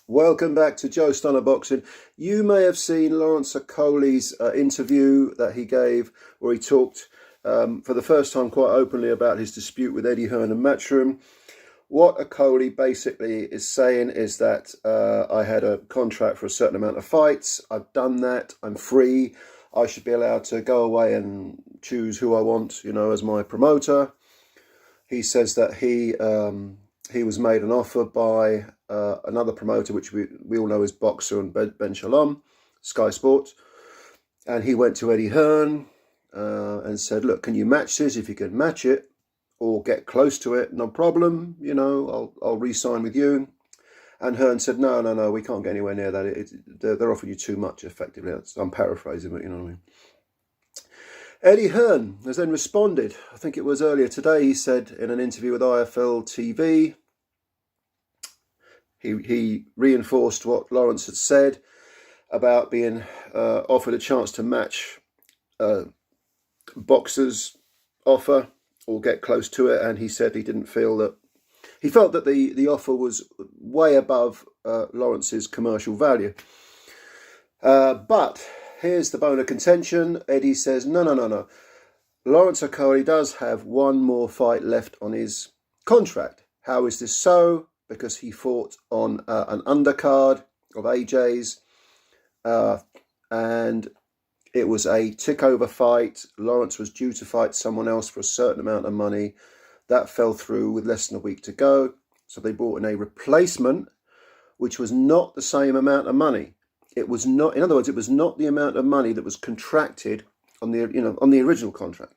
Welcome back to Joe Stunner Boxing. You may have seen Lawrence Okolie's interview that he gave where he talked for the first time quite openly about his dispute with Eddie Hearn and Matchroom. What Okolie basically is saying is that I had a contract for a certain amount of fights. I've done that. I'm free. I should be allowed to go away and choose who I want, as my promoter. He says that he was made an offer by another promoter, which we all know is Boxer and Ben Shalom, Sky Sports. And he went to Eddie Hearn and said, look, can you match this? If you can match it or get close to it, no problem. I'll re-sign with you. And Hearn said, no, we can't get anywhere near that. They're offering you too much, effectively. I'm paraphrasing, but you know what I mean. Eddie Hearn has then responded. I think it was earlier today. He said in an interview with IFL TV, he reinforced what Lawrence had said about being offered a chance to match Boxer's offer or get close to it, and he said he felt that the offer was way above Lawrence's commercial value. But here's the bone of contention. Eddie says, no. Lawrence Okolie does have one more fight left on his contract. How is this so? Because he fought on an undercard of AJ's, and it was a tick-over fight. Lawrence was due to fight someone else for a certain amount of money. That fell through with less than a week to go. So they brought in a replacement, which was not the same amount of money. It was not, in other words, it was not the amount of money that was contracted on the original contract.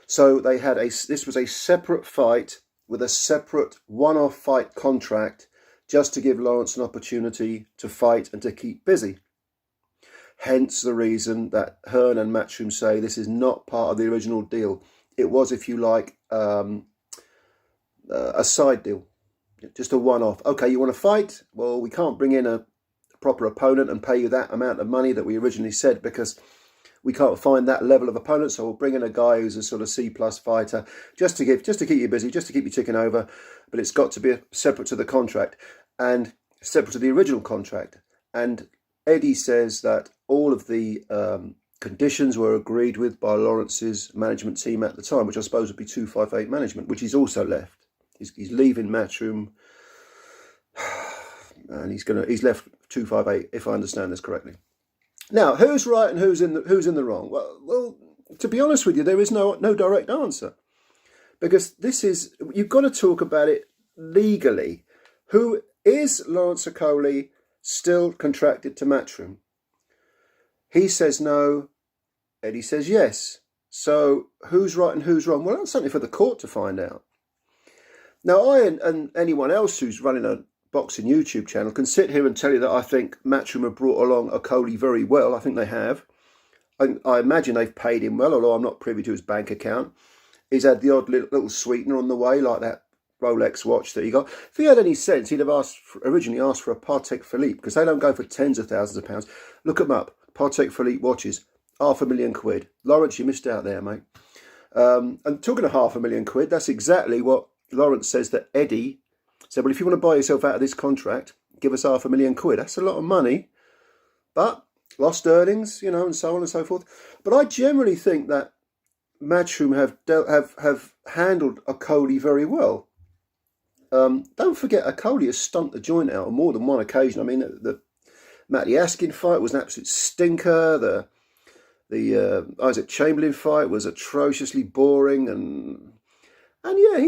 So they had this was a separate fight with a separate one-off fight contract just to give Lawrence an opportunity to fight and to keep busy. Hence the reason that Hearn and Matchroom say this is not part of the original deal. It was, if you like, a side deal, just a one-off. Okay, you want to fight? Well, we can't bring in a proper opponent and pay you that amount of money that we originally said because we can't find that level of opponent, so we'll bring in a guy who's a sort of C+ fighter just to keep you busy, just to keep you ticking over, but it's got to be separate to the contract and separate to the original contract. And Eddie says that all of the conditions were agreed with by Lawrence's management team at the time, which I suppose would be 258 management, which he's also left. He's leaving Matchroom, and he's left 258, if I understand this correctly. Now, who's right and who's in the wrong? Well, to be honest with you, there is no direct answer, because you've got to talk about it legally. Who is Lawrence Okolie still contracted to Matchroom? He says no. Eddie says yes. So who's right and who's wrong? Well, that's something for the court to find out. Now, I and anyone else who's running a boxing YouTube channel can sit here and tell you that I think Matchroom have brought along Okolie very well. I think they have. I imagine they've paid him well, although I'm not privy to his bank account. He's had the odd little sweetener on the way, like that Rolex watch that he got. If he had any sense, he'd have originally asked for a Patek Philippe, because they don't go for tens of thousands of pounds. Look them up. Patek Philippe watches, £500,000. Lawrence, you missed out there, mate. And talking of £500,000, that's exactly what Lawrence says that Eddie said, well, if you want to buy yourself out of this contract, give us £500,000. That's a lot of money, but lost earnings, and so on and so forth. But I generally think that Matchroom have handled Okolie very well. Don't forget, Okolie has stumped the joint out on more than one occasion. I mean, the Matty Askin fight was an absolute stinker. The Isaac Chamberlain fight was atrociously boring, and yeah,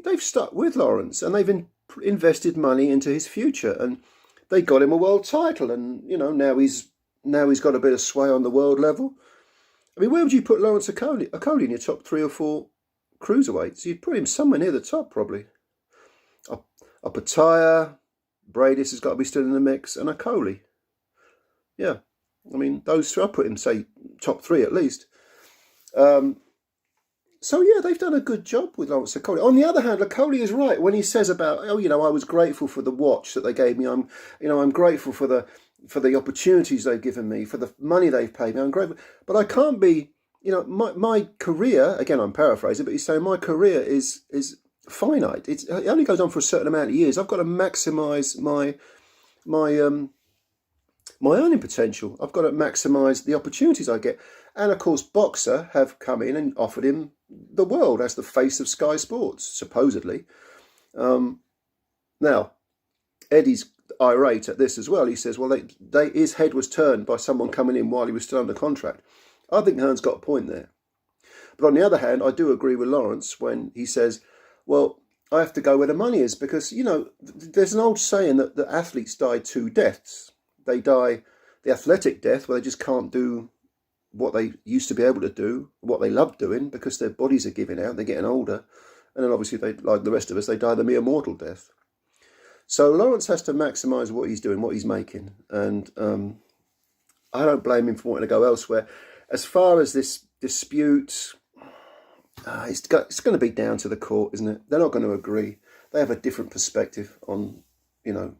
they've stuck with Lawrence, and they've invested money into his future, and they got him a world title, and now he's got a bit of sway on the world level. I mean, where would you put Lawrence Okolie in your top 3 or 4 cruiserweights? You'd put him somewhere near the top, probably. Opataya, Bradis has got to be still in the mix, and Okolie. Yeah, I mean, those 3, I'd put him, say, top 3 at least. So, yeah, they've done a good job with Lawrence Okolie. On the other hand, Okolie is right when he says about, I was grateful for the watch that they gave me. I'm grateful for the opportunities they've given me, for the money they've paid me. I'm grateful. But I can't be, my career, again, I'm paraphrasing, but he's saying my career is finite. It only goes on for a certain amount of years. I've got to maximise my my earning potential. I've got to maximise the opportunities I get. And of course, Boxer have come in and offered him the world as the face of Sky Sports, supposedly. Now, Eddie's irate at this as well. He says, well, his head was turned by someone coming in while he was still under contract. I think Hearn's got a point there. But on the other hand, I do agree with Lawrence when he says, well, I have to go where the money is, because, you know, there's an old saying that the athletes die two deaths. They die the athletic death, where they just can't do what they used to be able to do, what they love doing, because their bodies are giving out, they're getting older. And then obviously, they, like the rest of us, they die the mere mortal death. So Lawrence has to maximise what he's doing, what he's making. And I don't blame him for wanting to go elsewhere. As far as this dispute, it's going to be down to the court, isn't it? They're not going to agree. They have a different perspective on, you know,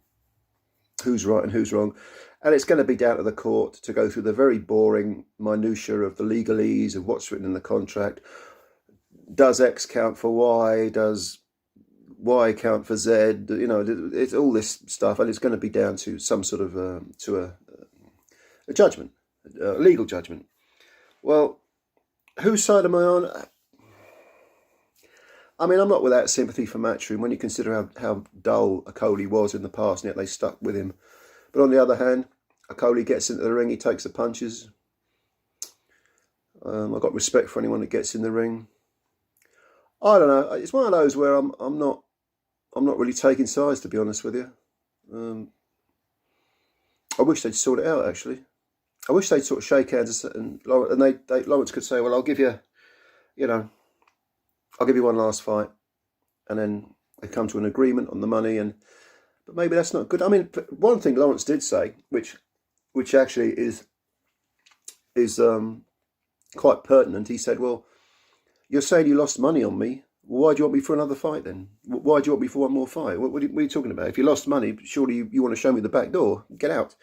who's right and who's wrong. And it's going to be down to the court to go through the very boring minutiae of the legalese of what's written in the contract. Does X count for Y? Does Y count for Z? You know, it's all this stuff, and it's going to be down to some sort of a judgment, a legal judgment. Well, whose side am I on? I mean, I'm not without sympathy for Matchroom when you consider how dull Okoli was in the past, and yet they stuck with him. But on the other hand, Okoli gets into the ring, he takes the punches. I've got respect for anyone that gets in the ring. I don't know. It's one of those where I'm not really taking sides, to be honest with you. I wish they'd sort it out, actually. I wish they'd sort of shake hands and Lawrence could say, well, I'll give you, you know, I'll give you one last fight, and then they come to an agreement on the money. But maybe that's not good. I mean, one thing Lawrence did say, which actually is quite pertinent. He said, well, you're saying you lost money on me. Well, why do you want me for another fight then? Why do you want me for one more fight? What are you talking about? If you lost money, surely you want to show me the back door. Get out.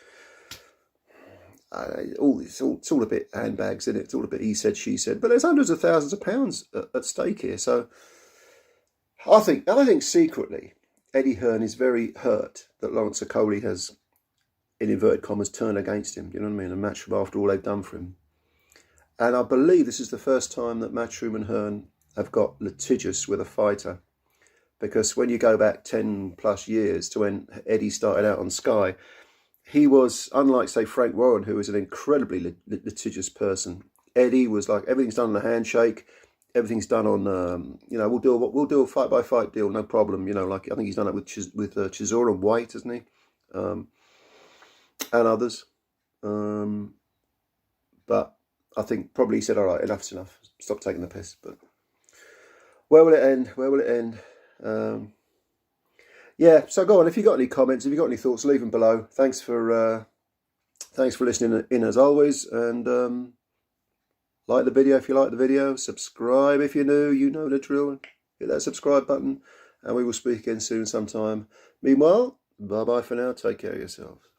It's all a bit handbags, isn't it? It's all a bit he said, she said. But there's hundreds of thousands of pounds at stake here. So I think secretly, Eddie Hearn is very hurt that Lawrence Okoli has, in inverted commas, turned against him. You know what I mean? A Matchroom after all they've done for him. And I believe this is the first time that Matchroom and Hearn have got litigious with a fighter. Because when you go back 10 plus years to when Eddie started out on Sky, he was, unlike, say, Frank Warren, who was an incredibly litigious person. Eddie was like, everything's done on a handshake. Everything's done on, you know, we'll do a fight-by-fight deal, no problem. You know, like, I think he's done it with Chisora and White, hasn't he? And others. But I think probably he said, all right, enough's enough. Stop taking the piss. But where will it end? Where will it end? Yeah, so go on. If you've got any comments, if you've got any thoughts, leave them below. Thanks for listening in as always. And like the video if you like the video. Subscribe if you're new. You know the drill. Hit that subscribe button. And we will speak again soon sometime. Meanwhile, bye-bye for now. Take care of yourselves.